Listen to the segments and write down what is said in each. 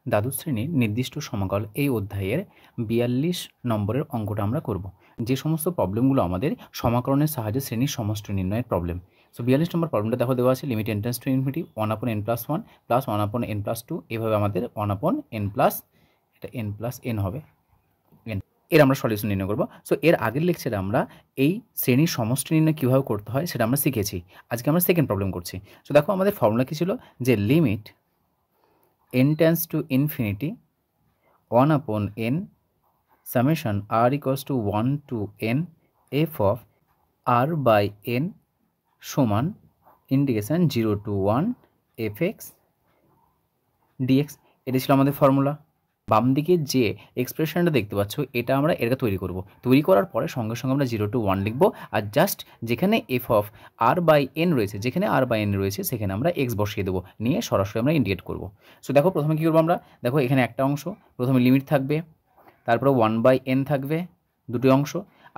দ্বাদশ শ্রেণীর নির্দিষ্ট সমাকল এই অধ্যায়ের ৪২ নম্বরের অঙ্কটা আমরা করব। যে সমস্ত প্রবলেমগুলো আমাদের সমাকলনের সাহায্যে শ্রেণীর সমষ্টি নির্ণয়ের প্রবলেম। সো ৪২ নম্বর প্রবলেমটা দেখো দেওয়া আছে limit n tends to infinity 1/n+1 plus 1/n+2 এভাবে আমাদের 1/n প্লাস এটা n+n হবে n এর আমরা সলিউশন নির্ণয় করব। সো এর আগের লেকচারে আমরা এই শ্রেণীর সমষ্টি নির্ণয় কীভাবে করতে হয় সেটা আমরা শিখেছি। আজকে আমরা সেকেন্ড প্রবলেম করছি। সো দেখো আমাদের ফর্মুলা কী ছিল, যে limit n tends to infinity 1/n summation r equals to 1 to n f of r by n সমান ইন্টিগ্রেশন 0 to 1 fx dx। এটা ছিল আমাদের ফর্মুলা। বাম দিকে যে এক্সপ্রেশনটা দেখতে পাচ্ছ এটা আমরা এটা তৈরি করব। তৈরি করার পরে সঙ্গে সঙ্গে আমরা 0 to 1 লিখব, আর জাস্ট যেখানে f of r by n রয়েছে, যেখানে r বাই n রয়েছে সেখানে আমরা x বসিয়ে দেবো, নিয়ে সরাসরি আমরা ইন্টিগ্রেট করব। সো দেখো প্রথমে কী করবো আমরা, দেখো এখানে একটা অংশ, প্রথমে লিমিট থাকবে, তারপরে 1/n থাকবে দুটি অংশ,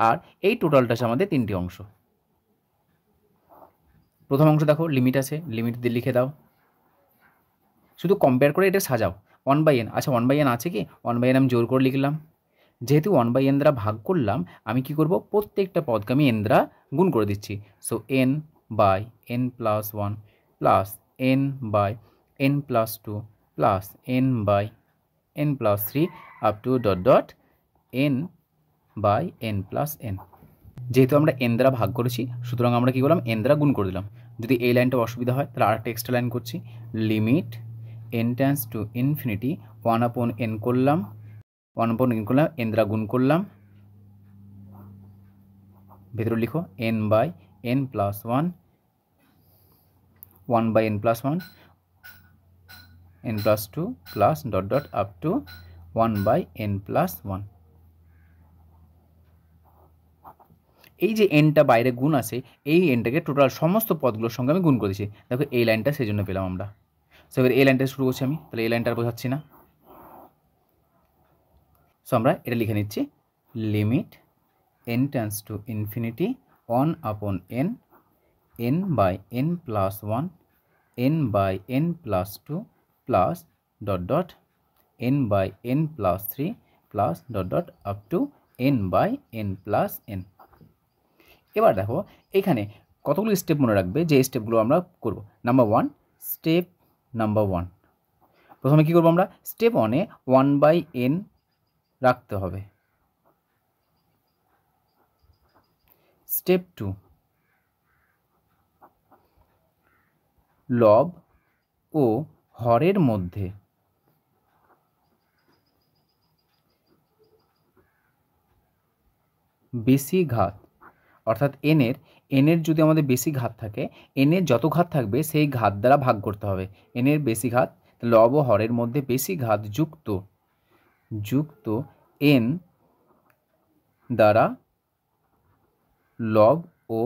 আর এই টোটালটা আছে আমাদের তিনটি অংশ। প্রথম অংশ দেখো লিমিট আছে, লিমিট দিয়ে লিখে দাও, শুধু কম্পেয়ার করে এটা সাজাও। 1/n, আচ্ছা 1/n আছে কি, 1/n আমি জোর করে লিখলাম। যেহেতু 1/n দ্বারা ভাগ করলাম, আমি কি করব, প্রত্যেকটা পদকে আমি n দ্বারা গুণ করে দিচ্ছি। So n/n+1 plus n/n+2 plus n/n+3 up to n/n+n। যেহেতু আমরা n দ্বারা ভাগ করেছি, সুতরাং আমরা কী করলাম, n দ্বারা গুণ করে দিলাম। যদি এই লাইনটা অসুবিধা হয় তাহলে আরেকটা এক্সট্রা লাইন করছি, limit n tends to infinity 1/n করলাম, 1/n করলাম, n দ্বারা গুণ করলাম, ভেতরে লিখো n/n+1 1/n+1 n+2 plus up to 1/n+1। এই যে এনটা বাইরে গুণ আছে, এই এনটাকে টোটাল সমস্ত পদগুলোর সঙ্গে আমি গুণ করেছি। দেখো এই লাইনটা সেই জন্য পেলাম আমরা। সো এবার এই লাইনটা শুরু করছি আমি, তাহলে এই লাইনটা আর বোঝাচ্ছি না। সো আমরা এটা লিখে নিচ্ছি, limit n tends to infinity 1/n n/n+1 n/n+2 plus n/n+3 plus up to n/n+n। এবার দেখো এখানে কতগুলো স্টেপ মনে রাখবে, যে স্টেপগুলো আমরা করব। স্টেপ নাম্বার 1, প্রথমে কী করবো আমরা, স্টেপ 1-এ 1/n রাখতে হবে। স্টেপ 2, লব ও হরের মধ্যে বেশি ঘাত, অর্থাৎ এনের যদি আমাদের বেশি ঘাত থাকে, এনের যত ঘাত থাকবে সেই ঘাত দ্বারা ভাগ করতে হবে। এনের বেশি ঘাত, লব ও হরের মধ্যে বেশি ঘাত যুক্ত এন দ্বারা লব ও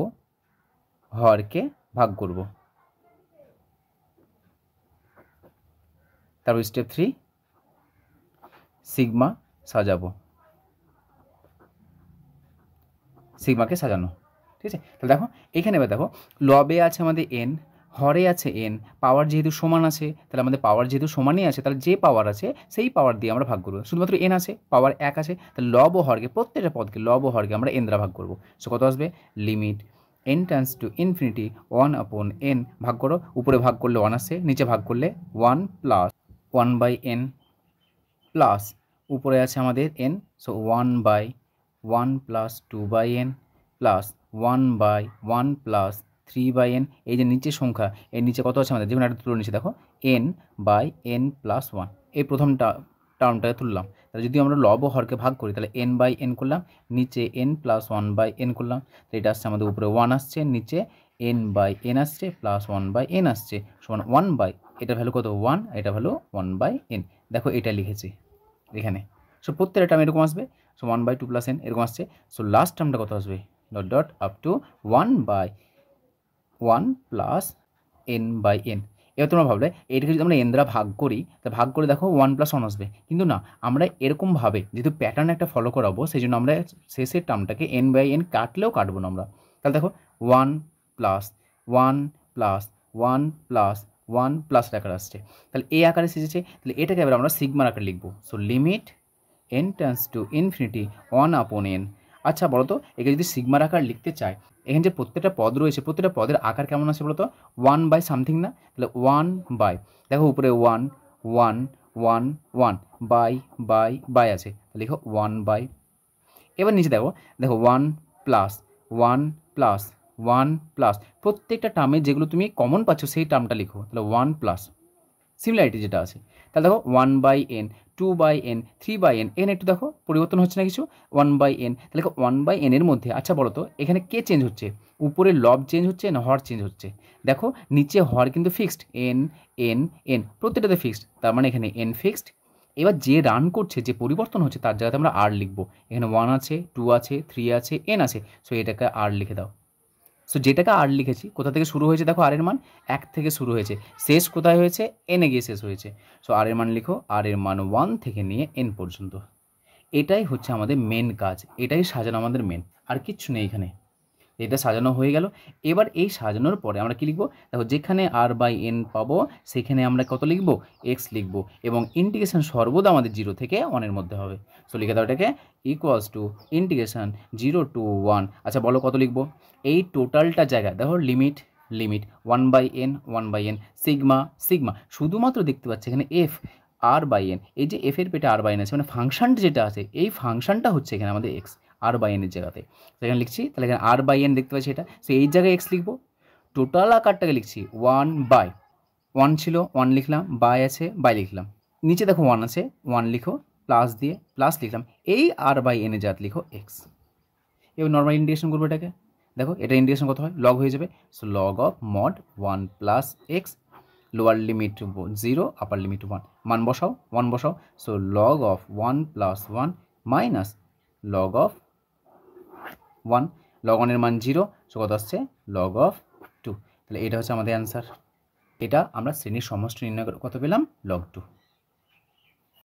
হরকে ভাগ করব। তারপর স্টেপ 3, সিগমা সাজাবো, সিগমাকে সাজানো, ঠিক আছে। তাহলে দেখো এখানে এবার দেখো লবে আছে আমাদের n, হরে আছে n, পাওয়ার যেহেতু সমান আছে, তাহলে আমাদের পাওয়ার যেহেতু সমানই আছে, তাহলে যে পাওয়ার আছে সেই পাওয়ার দিয়ে আমরা ভাগ করবো। শুধুমাত্র n আছে, পাওয়ার 1 আছে, তাহলে লব ও হরকে, প্রত্যেকটা পদকে লব ও হরকে আমরা n দ্বারা ভাগ করবো। সো কত আসবে, limit n tends to infinity 1/n, ভাগ করো, উপরে ভাগ করলে 1 আসছে, নিচে ভাগ করলে 1 প্লাস 1/n প্লাস উপরে আছে আমাদের n, so 1/1 plus 2/n plus 1/1 plus 3/n। এই যে নিচে সংখ্যা, এর নিচে কত আছে আমাদের, যেমন একটা তুলে নিচে দেখো n/n+1, এই প্রথম টার্মটাকে তুললাম। তাহলে যদি আমরা লব ও হরকে ভাগ করি তাহলে n/n করলাম, নিচে n+1/n করলাম, তো এটা আসছে আমাদের উপরে 1 আসছে, নিচে n/n আসছে প্লাস 1/n আসছে, সমান 1/, এটা ভ্যালু কত 1, এটা ভ্যালু 1/n। দেখো এটা লিখেছি এখানে। সো প্রত্যেকটা টার্ম এরকম আসবে, সো 1/2 প্লাস n এরকম আসছে। সো লাস্ট টার্মটা কত আসবে, আপ টু 1/1 প্লাস n/n। এবার তোমরা ভাবলে এটাকে যদি আমরা n দ্বারা ভাগ করি, তাহলে ভাগ করে দেখো 1+1 আসবে, কিন্তু না, আমরা এরকমভাবে যেহেতু প্যাটার্ন একটা ফলো করাবো, সেই জন্য আমরা শেষের টার্মটাকে n/n কাটলেও কাটবো না আমরা। তাহলে দেখো 1 plus 1 plus 1 plus one plus আকার আসছে, তাহলে এই আকারে এসেছে, তাহলে এটাকে এবার আমরা সিগমার আকারে লিখবো। So limit n tends to infinity 1/n। আচ্ছা বলো তো, একে যদি সিগমার আকার লিখতে চাই, এখানে যে প্রত্যেকটা পদ রয়েছে প্রত্যেকটা পদের আকার কেমন আছে বলো তো, 1/সামথিং না, তাহলে 1/, দেখো উপরে 1 1 1 1 বাই আছে, তাহলে লিখো 1/। এবার নিচে দেখো, দেখো 1 প্লাস 1 প্লাস 1 প্লাস, প্রত্যেকটা টার্মে যেগুলো তুমি কমন পাচ্ছ সেই টার্মটা লিখো, তাহলে 1 প্লাস সিমিলারিটি যেটা আছে, তাহলে দেখো 1/n 2/n 3/n, এন একটু দেখো পরিবর্তন হচ্ছে না কিছু, 1/n, তাহলে দেখো 1/n এর মধ্যে, আচ্ছা বলো তো এখানে কে চেঞ্জ হচ্ছে, উপরে লব চেঞ্জ হচ্ছে না হর চেঞ্জ হচ্ছে, দেখো নিচে হর কিন্তু ফিক্সড, এন এন এন প্রত্যেকটাতে ফিক্সড, তার মানে এখানে এন ফিক্সড। এবার যে রান করছে যে পরিবর্তন হচ্ছে তার জায়গাতে আমরা আর লিখবো, এখানে 1 আছে 2 আছে 3 আছে এন আছে, সো এটাকে আর লিখে দাও। সো যেটাকে আর লিখেছি কোথা থেকে শুরু হয়েছে, দেখো আর এর মান 1 থেকে শুরু হয়েছে, শেষ কোথায় হয়েছে, এনে গিয়ে শেষ হয়েছে। সো আর এর মান লিখো, আর এর মান 1 থেকে নিয়ে এন পর্যন্ত। এটাই হচ্ছে আমাদের মেন কাজ, এটাই সাজানো আমাদের মেন, আর কিচ্ছু নেই এখানে। এটা সাজানো হয়ে গেল। এবার এই সাজানোর পরে আমরা কি লিখবো, দেখো যেখানে আর বাই এন পাবো সেখানে আমরা কত লিখবো, এক্স লিখবো, এবং ইন্টিগ্রেশন সর্বদা আমাদের 0 থেকে 1 এর মধ্যে হবে। সো লিখে দাও এটাকে ইকুয়ালস টু ইন্টিগ্রেশন 0 to 1। আচ্ছা বলো কত লিখবো, এই টোটালটা জায়গায় দেখো লিমিট 1/n সিগমা, শুধুমাত্র দেখতে পাচ্ছি এখানে এফ আর বাই এন, এই যে এফ এর পেটে আর বাই এন আছে, মানে ফাংশনটা যেটা আছে এই ফাংশনটা হচ্ছে এখানে আমাদের এক্স, আর বাই এনের জায়গাতে সেখানে লিখছি, তাহলে এখানে আর বাই এন দেখতে পাচ্ছি এটা, সো এই জায়গায় এক্স লিখবো। টোটাল আকারটাকে লিখছি 1/, ছিল 1 লিখলাম, বাই আছে বাই লিখলাম, নিচে দেখো 1 আছে 1 লিখো, প্লাস দিয়ে প্লাস লিখলাম, এই আর বাই এনের জায়গাতে লিখো এক্স। এবার নর্মাল ইন্টিগ্রেশন করবো এটাকে, দেখো এটা ইন্টিগ্রেশন কত হয়, লগ হয়ে যাবে। So log of mod 1 plus x, lower limit 0 upper limit 1, মান বসাও 1 বসাও। So log of 1 plus 1 minus log of 1, log 1 এর মান 0, সো কত আসছে লগ অফ 2। তাহলে এটা হচ্ছে আমাদের অ্যান্সার। এটা আমরা শ্রেণীর সমষ্টি নির্ণয় করে কত পেলাম, লগ 2।